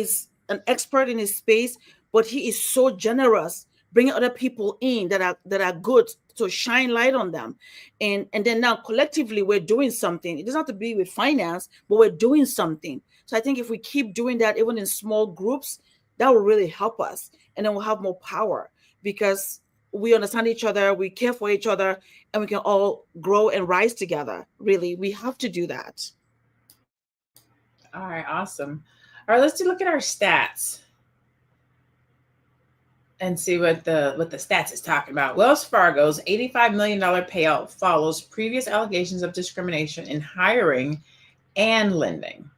is an expert in his space, but he is so generous, bringing other people in that are good to shine light on them. And then now collectively we're doing something. It doesn't have to be with finance, but we're doing something. So I think if we keep doing that, even in small groups, that will really help us. And then we'll have more power because we understand each other, we care for each other, and we can all grow and rise together. Really, we have to do that. All right, awesome. All right, let's look at our stats and see what the stats is talking about. Wells Fargo's $85 million payout follows previous allegations of discrimination in hiring and lending.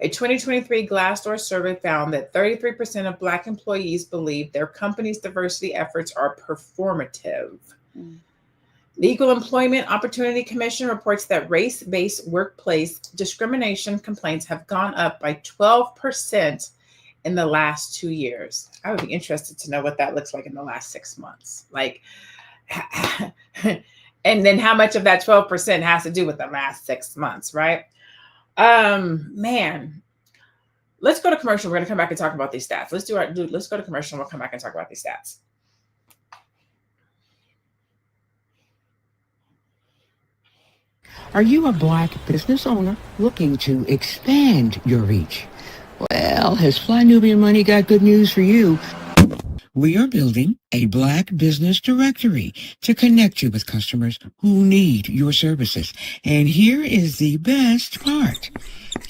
A 2023 Glassdoor survey found that 33% of Black employees believe their company's diversity efforts are performative. The Equal Employment Opportunity Commission reports that race-based workplace discrimination complaints have gone up by 12% in the last 2 years. I would be interested to know what that looks like in the last 6 months. And then how much of that 12% has to do with the last 6 months, right? Man, let's go to commercial. We're going to come back and talk about these stats. Let's go to commercial. And we'll come back and talk about these stats. Are you a Black business owner looking to expand your reach? Well, has Fly Nubian Money got good news for you? We are building a Black business directory to connect you with customers who need your services. And here is the best part.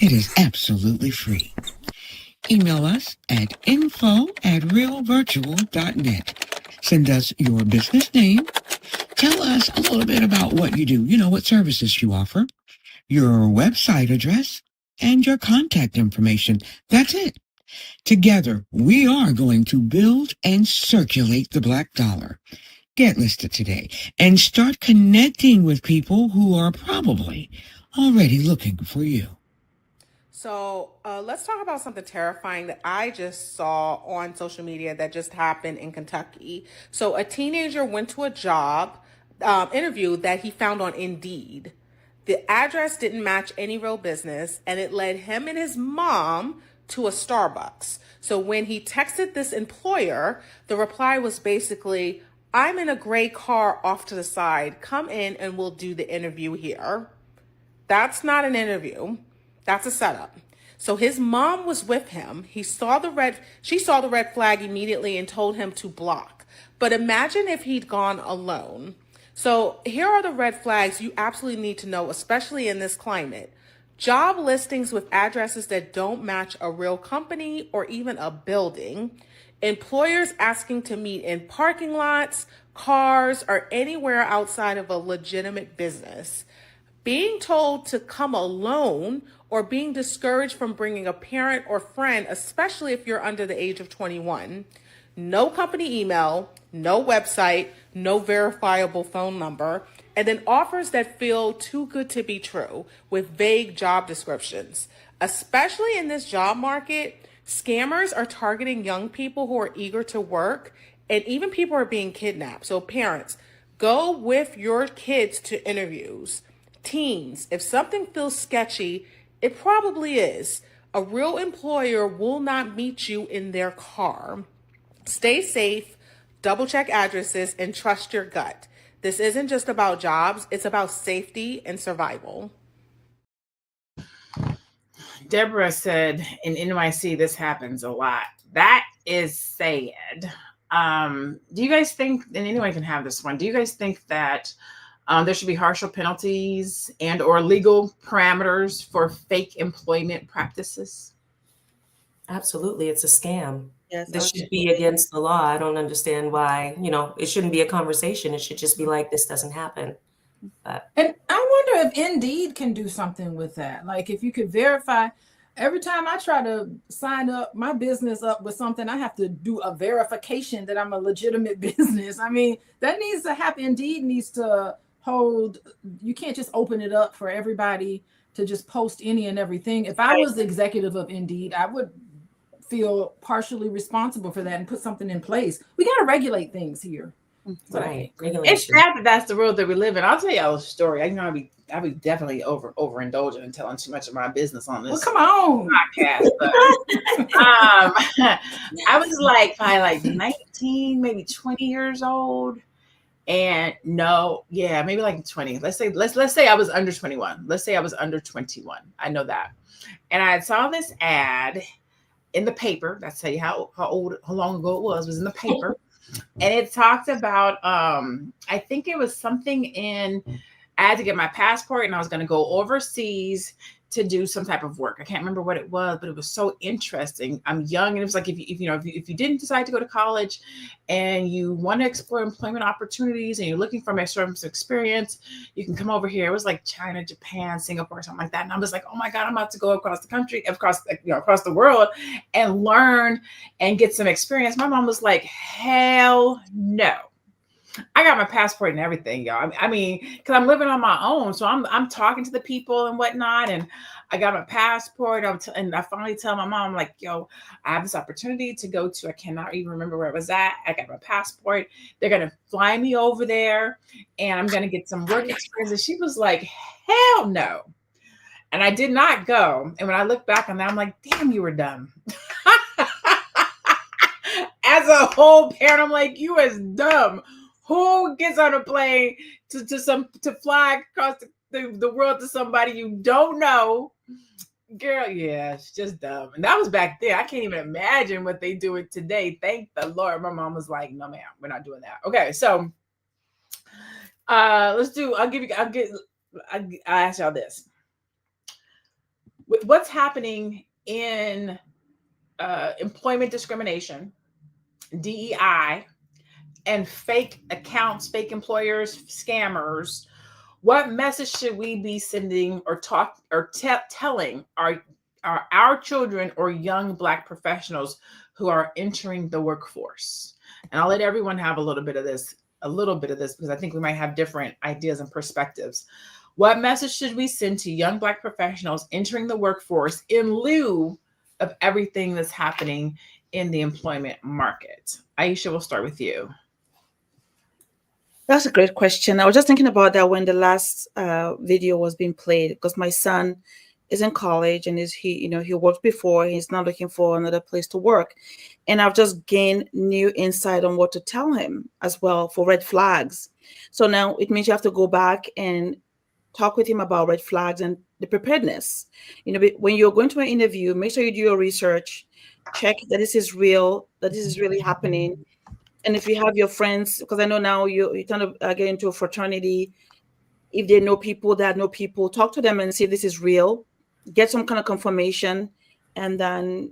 It is absolutely free. Email us at info@realvirtual.net. Send us your business name. Tell us a little bit about what you do, what services you offer, your website address, and your contact information. That's it. Together, we are going to build and circulate the Black dollar. Get listed today and start connecting with people who are probably already looking for you. So let's talk about something terrifying that I just saw on social media that just happened in Kentucky. So a teenager went to a job interview that he found on Indeed. The address didn't match any real business, and it led him and his mom to a Starbucks. So when he texted this employer, the reply was basically, "I'm in a gray car off to the side. Come in and we'll do the interview here." That's not an interview. That's a setup. So his mom was with him. She saw the red flag immediately and told him to block. But imagine if he'd gone alone. So here are the red flags you absolutely need to know, especially in this climate. Job listings with addresses that don't match a real company or even a building. Employers asking to meet in parking lots, cars, or anywhere outside of a legitimate business. Being told to come alone or being discouraged from bringing a parent or friend, especially if you're under the age of 21. No company email, no website, no verifiable phone number, and then offers that feel too good to be true with vague job descriptions. Especially in this job market, scammers are targeting young people who are eager to work, and even people are being kidnapped. So parents, go with your kids to interviews. Teens, if something feels sketchy, it probably is. A real employer will not meet you in their car. Stay safe, double check addresses, and trust your gut. This isn't just about jobs, it's about safety and survival. Deborah said in NYC, this happens a lot. That is sad. Do you guys think, and anyone can have this one, do you guys think that there should be harsher penalties and or legal parameters for fake employment practices? Absolutely. It's a scam. Yes, This should be against the law. I don't understand why, it shouldn't be a conversation. It should just be like, this doesn't happen. And I wonder if Indeed can do something with that. Like if you could verify, every time I try to sign up my business up with something, I have to do a verification that I'm a legitimate business. I mean, that needs to happen. Indeed needs to hold, you can't just open it up for everybody to just post any and everything. If I was the executive of Indeed, I would feel partially responsible for that and put something in place. We got to regulate things here. Right. It's sad that that's the world that we live in. I'll tell y'all a story. I'll be definitely overindulging and telling too much of my business on this. Well, come on. Podcast. But, I was probably 19, maybe 20 years old. And maybe 20. Let's say I was under 21. Let's say I was under 21. I know that. And I saw this ad in the paper. That's tell you how long ago it was in the paper. And it talked about, I think it was something I had to get my passport and I was going to go overseas to do some type of work. I can't remember what it was, but it was so interesting. I'm young, and it was like if you didn't decide to go to college and you want to explore employment opportunities and you're looking for some experience, you can come over here. It was like China, Japan, Singapore, something like that. And I was like, oh my God, I'm about to go across the country, across the world and learn and get some experience. My mom was like, hell no. I got my passport and everything, y'all. I mean, because I'm living on my own, so I'm talking to the people and whatnot, and I got my passport. And I finally tell my mom, I'm like, yo, I have this opportunity to go to. I cannot even remember where it was at. I got my passport. They're gonna fly me over there, and I'm gonna get some work experience. And she was like, hell no. And I did not go. And when I look back on that, I'm like, damn, you were dumb. As a whole parent, I'm like, you is dumb. Who gets on a plane to fly across the world to somebody you don't know? Girl, yeah, it's just dumb. And that was back then. I can't even imagine what they do it today. Thank the Lord. My mom was like, no, ma'am, we're not doing that. Okay, so let's do, I'll ask y'all this. With what's happening in employment discrimination, DEI, and fake accounts, fake employers, scammers, what message should we be sending or telling our children or young Black professionals who are entering the workforce? And I'll let everyone have a little bit of this because I think we might have different ideas and perspectives. What message should we send to young Black professionals entering the workforce in lieu of everything that's happening in the employment market? Aisha, we'll start with you. That's a great question. I was just thinking about that when the last video was being played, because my son is in college and he worked before. He's not looking for another place to work. And I've just gained new insight on what to tell him as well for red flags. So now it means you have to go back and talk with him about red flags and the preparedness. When you're going to an interview, make sure you do your research, check that this is real, that this is really happening. And if you have your friends, because I know now you kind of get into a fraternity, if they know people that know people, talk to them and see if this is real, get some kind of confirmation. And then,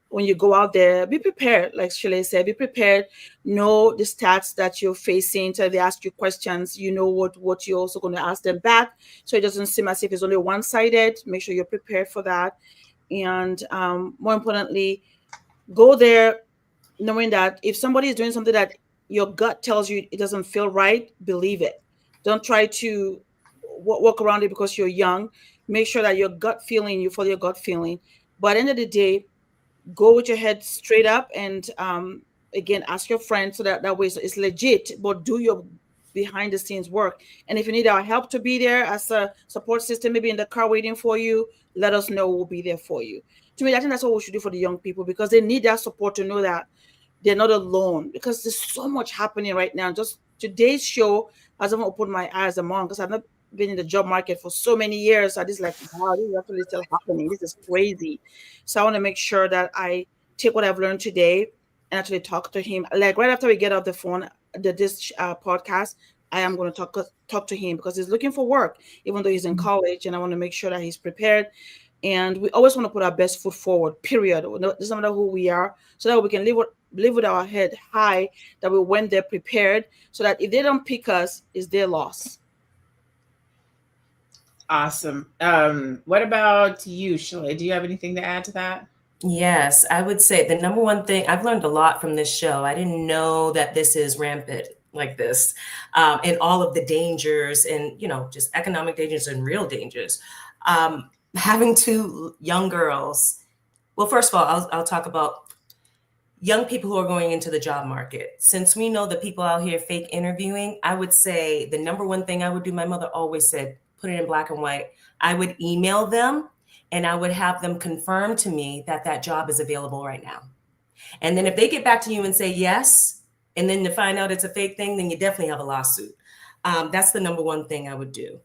when you go out there, be prepared. Like Shirley said, be prepared. Know the stats that you're facing. So if they ask you questions, you know what you're also going to ask them back. So it doesn't seem as if it's only one-sided. Make sure you're prepared for that. And more importantly, go there knowing that if somebody is doing something that your gut tells you it doesn't feel right, believe it. Don't try to walk around it because you're young. Make sure that your gut feeling, you follow your gut feeling. But at the end of the day, go with your head straight up and again, ask your friend so that way it's legit, but do your behind the scenes work. And if you need our help to be there as a support system, maybe in the car waiting for you, let us know. We'll be there for you. To me, I think that's what we should do for the young people, because they need that support to know that they're not alone, because there's so much happening right now. Just today's show has even opened my eyes as a mom, because I've not been in the job market for so many years. I just like, wow, this is actually still happening. This is crazy. So I want to make sure that I take what I've learned today and actually talk to him. Like right after we get off the phone, this podcast, I am going to talk to him, because he's looking for work, even though he's in college, and I want to make sure that he's prepared. And we always want to put our best foot forward, period. It doesn't matter who we are, so that we can live with our head high, that we went there prepared, so that if they don't pick us, it's their loss. Awesome. What about you, Shirley? Do you have anything to add to that? Yes, I would say the number one thing, I've learned a lot from this show. I didn't know that this is rampant like this, and all of the dangers and, just economic dangers and real dangers. Having two young girls. Well, first of all, I'll talk about young people who are going into the job market. Since we know the people out here fake interviewing, I would say the number one thing I would do, my mother always said, put it in black and white. I would email them and I would have them confirm to me that that job is available right now. And then if they get back to you and say yes, and then to find out it's a fake thing, then you definitely have a lawsuit. That's the number one thing I would do.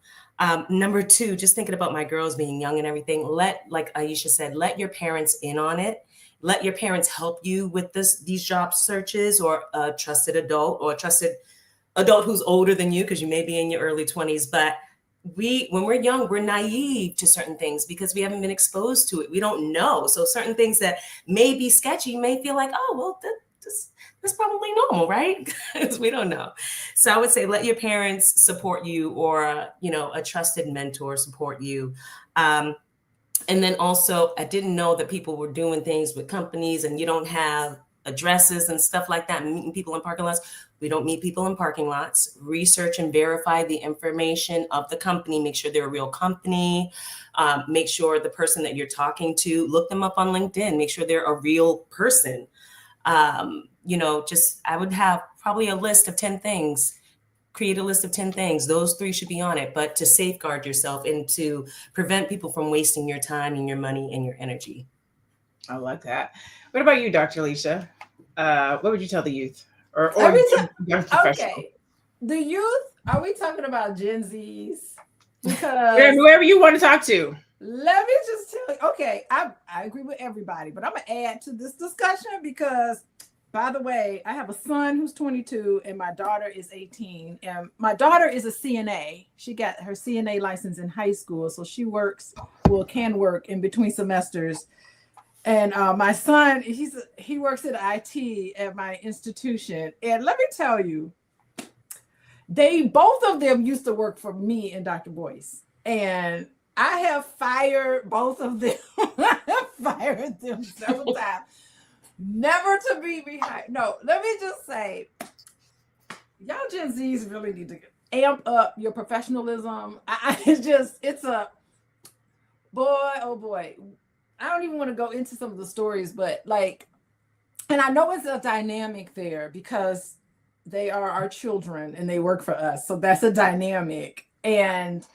Number two, just thinking about my girls being young and everything, like Aisha said, let your parents in on it. Let your parents help you with these job searches, or a trusted adult, or a trusted adult who's older than you, because you may be in your early 20s. But when we're young, we're naive to certain things because we haven't been exposed to it. We don't know. So certain things that may be sketchy, you may feel like, oh, well, that's probably normal, right? Because we don't know. So I would say let your parents support you, or a trusted mentor support you. And then also, I didn't know that people were doing things with companies and you don't have addresses and stuff like that, meeting people in parking lots. We don't meet people in parking lots. Research and verify the information of the company. Make sure they're a real company. Make sure the person that you're talking to, look them up on LinkedIn. Make sure they're a real person. I would have probably a list of 10 things create a list of 10 things. Those 3 should be on it, but to safeguard yourself and to prevent people from wasting your time and your money and your energy. I like that. What about you, Dr. Alicia? What would you tell the youth or young professional? Okay, the youth. Are we talking about Gen Zs? Yeah, Because whoever you want to talk to. let me just tell you. Okay, I agree with everybody, but I'm gonna add to this discussion because, by the way, I have a son who's 22 and my daughter is 18. And my daughter is a CNA. She got her CNA license in high school, so she can work in between semesters. And my son, he works at IT at my institution. And let me tell you, both of them used to work for me and Dr. Boyce. And I have fired both of them. I have fired them several times. Never to be behind. No, let me just say, y'all Gen Zs really need to amp up your professionalism. It's a boy, oh boy. I don't even want to go into some of the stories, but and I know it's a dynamic there because they are our children and they work for us. So that's a dynamic. And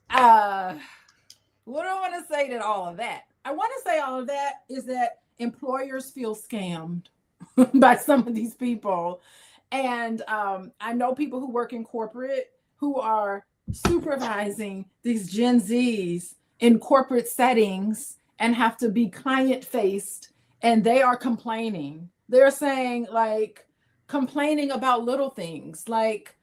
what do I want to say to all of that? I want to say all of that is that employers feel scammed by some of these people. And I know people who work in corporate who are supervising these Gen Zs in corporate settings and have to be client-faced, and they are complaining. They're saying, complaining about little things, like,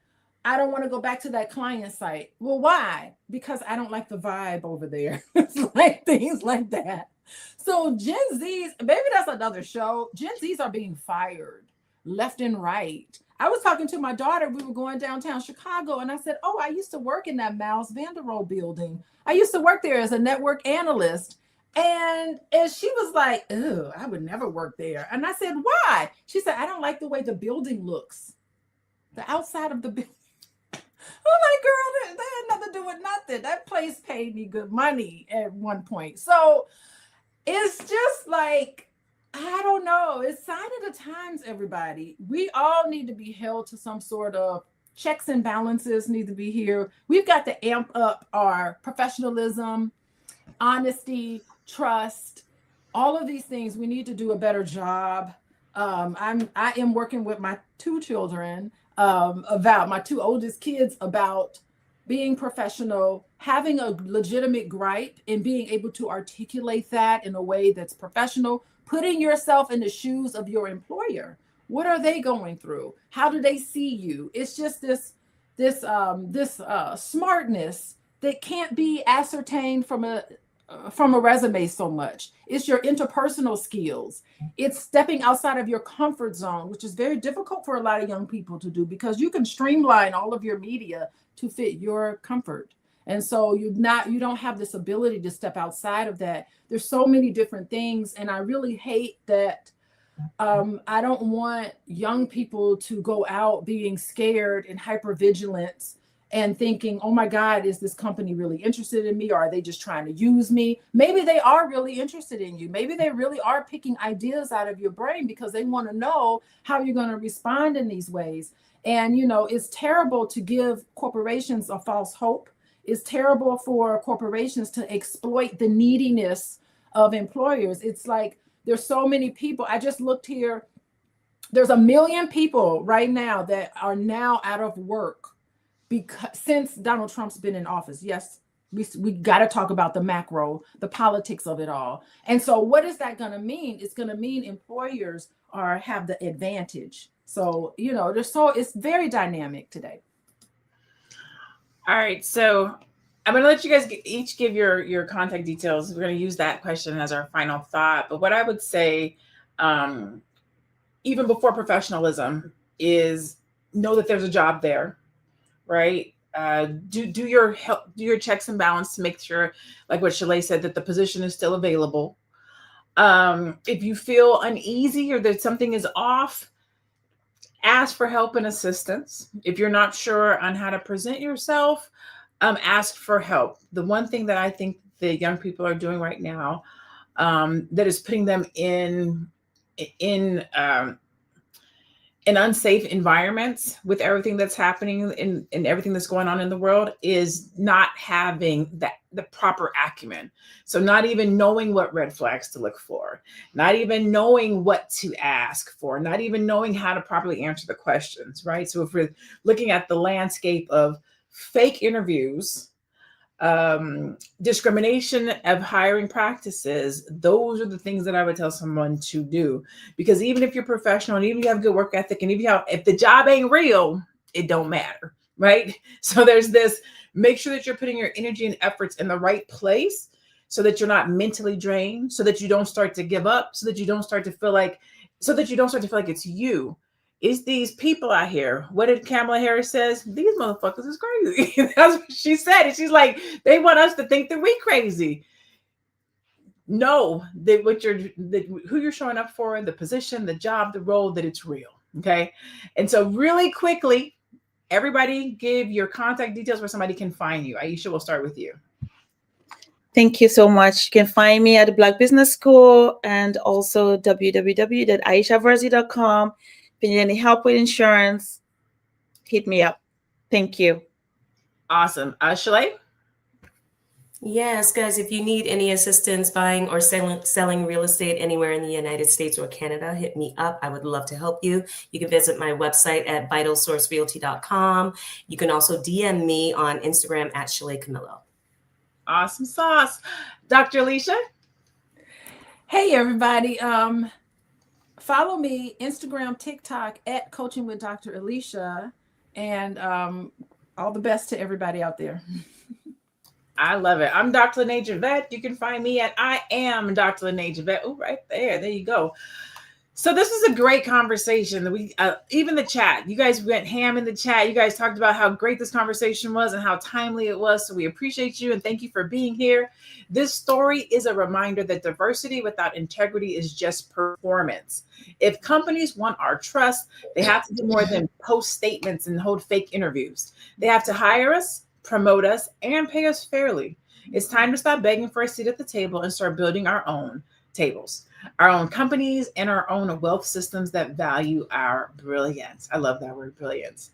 I don't want to go back to that client site. Well, why? Because I don't like the vibe over there. It's like things like that. So Gen Zs, maybe that's another show. Gen Zs are being fired left and right. I was talking to my daughter. We were going downtown Chicago, and I said, oh, I used to work in that Miles Vanderrohe building. I used to work there as a network analyst. And she was like, oh, I would never work there. And I said, why? She said, I don't like the way the building looks. The outside of the building. I'm like, girl, that had nothing to do with nothing. That place paid me good money at one point. So it's just like, I don't know. It's sign of the times, everybody. We all need to be held to some sort of checks and balances need to be here. We've got to amp up our professionalism, honesty, trust, all of these things. We need to do a better job. I am working with my 2 children, about my 2 oldest kids, about being professional, having a legitimate gripe and being able to articulate that in a way that's professional, putting yourself in the shoes of your employer. What are they going through? How do they see you? It's just this smartness that can't be ascertained from a resume so much. It's your interpersonal skills. It's stepping outside of your comfort zone, which is very difficult for a lot of young people to do because you can streamline all of your media to fit your comfort. And so you don't have this ability to step outside of that. There's so many different things. And I really hate that. I don't want young people to go out being scared and hypervigilant and thinking, oh my God, is this company really interested in me? Or are they just trying to use me? Maybe they are really interested in you. Maybe they really are picking ideas out of your brain because they want to know how you're going to respond in these ways. And, it's terrible to give corporations a false hope. It's terrible for corporations to exploit the neediness of employers. It's like there's so many people. I just looked here. There's 1 million people right now that are now out of work because since Donald Trump's been in office. Yes, we got to talk about the macro, the politics of it all. And so what is that going to mean? It's going to mean employers have the advantage. So, it's very dynamic today. All right. So I'm going to let you guys each give your contact details. We're going to use that question as our final thought. But what I would say, even before professionalism, is know that there's a job there. Right? Do your checks and balance to make sure, like what Shalay said, that the position is still available. If you feel uneasy or that something is off, ask for help and assistance. If you're not sure on how to present yourself, ask for help. The one thing that I think the young people are doing right now, that is putting them in in unsafe environments with everything that's happening and everything that's going on in the world is not having the proper acumen. So not even knowing what red flags to look for, not even knowing what to ask for, not even knowing how to properly answer the questions, right? So if we're looking at the landscape of fake interviews, discrimination of hiring practices, those are the things that I would tell someone to do. Because even if you're professional and even if you have good work ethic, and if the job ain't real, it don't matter, right? So there's this, make sure that you're putting your energy and efforts in the right place so that you're not mentally drained, so that you don't start to give up, so that you don't start to feel like it's you. It's these people out here. What did Kamala Harris says? These motherfuckers is crazy. That's what she said. And she's like, they want us to think that we crazy. Know that who you're showing up for, the position, the job, the role, that it's real. Okay. And so really quickly, everybody give your contact details where somebody can find you. Aisha, we'll start with you. Thank you so much. You can find me at the Black Business School and also www.aishavarzi.com. If you need any help with insurance, hit me up. Thank you. Awesome. Shalay? Yes, guys, if you need any assistance buying or selling real estate anywhere in the United States or Canada, hit me up. I would love to help you. You can visit my website at vitalsourcerealty.com. You can also DM me on Instagram at Shalay Camillo. Awesome sauce. Dr. Alicia? Hey, everybody. Follow me, Instagram, TikTok, at Coaching with Dr. Alicia. And all the best to everybody out there. I love it. I'm Dr. Lene Javette. You can find me at I am Dr. Lene Javette. Oh, right there. There you go. So this was a great conversation. We even the chat, you guys went ham in the chat. You guys talked about how great this conversation was and how timely it was. So we appreciate you and thank you for being here. This story is a reminder that diversity without integrity is just performance. If companies want our trust, they have to do more than post statements and hold fake interviews. They have to hire us, promote us, and pay us fairly. It's time to stop begging for a seat at the table and start building our own tables, our own companies, and our own wealth systems that value our brilliance. I love that word, brilliance.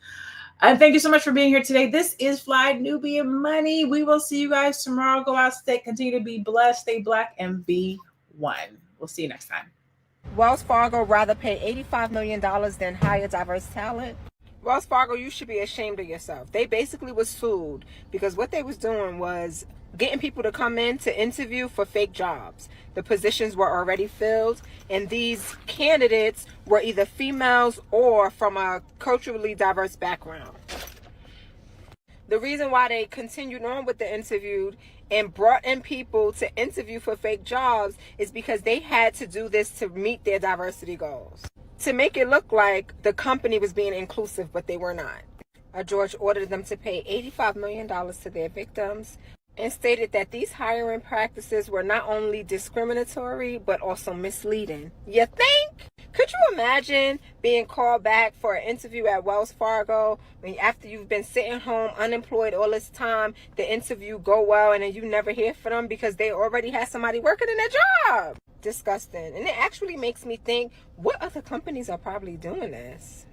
And thank you so much for being here today. This is Fly Nubian Money. We will see you guys tomorrow. Go out, continue to be blessed, stay black, and be one. We'll see you next time. Wells Fargo rather pay $85 million than hire diverse talent. Wells Fargo, you should be ashamed of yourself. They basically was sued because what they was doing was getting people to come in to interview for fake jobs. The positions were already filled, and these candidates were either females or from a culturally diverse background. The reason why they continued on with the interview and brought in people to interview for fake jobs is because they had to do this to meet their diversity goals, to make it look like the company was being inclusive, but they were not. A judge ordered them to pay $85 million to their victims and stated that these hiring practices were not only discriminatory, but also misleading. You think? Could you imagine being called back for an interview at Wells Fargo when after you've been sitting home unemployed all this time, the interview go well and then you never hear from them because they already had somebody working in their job? Disgusting. And it actually makes me think, what other companies are probably doing this?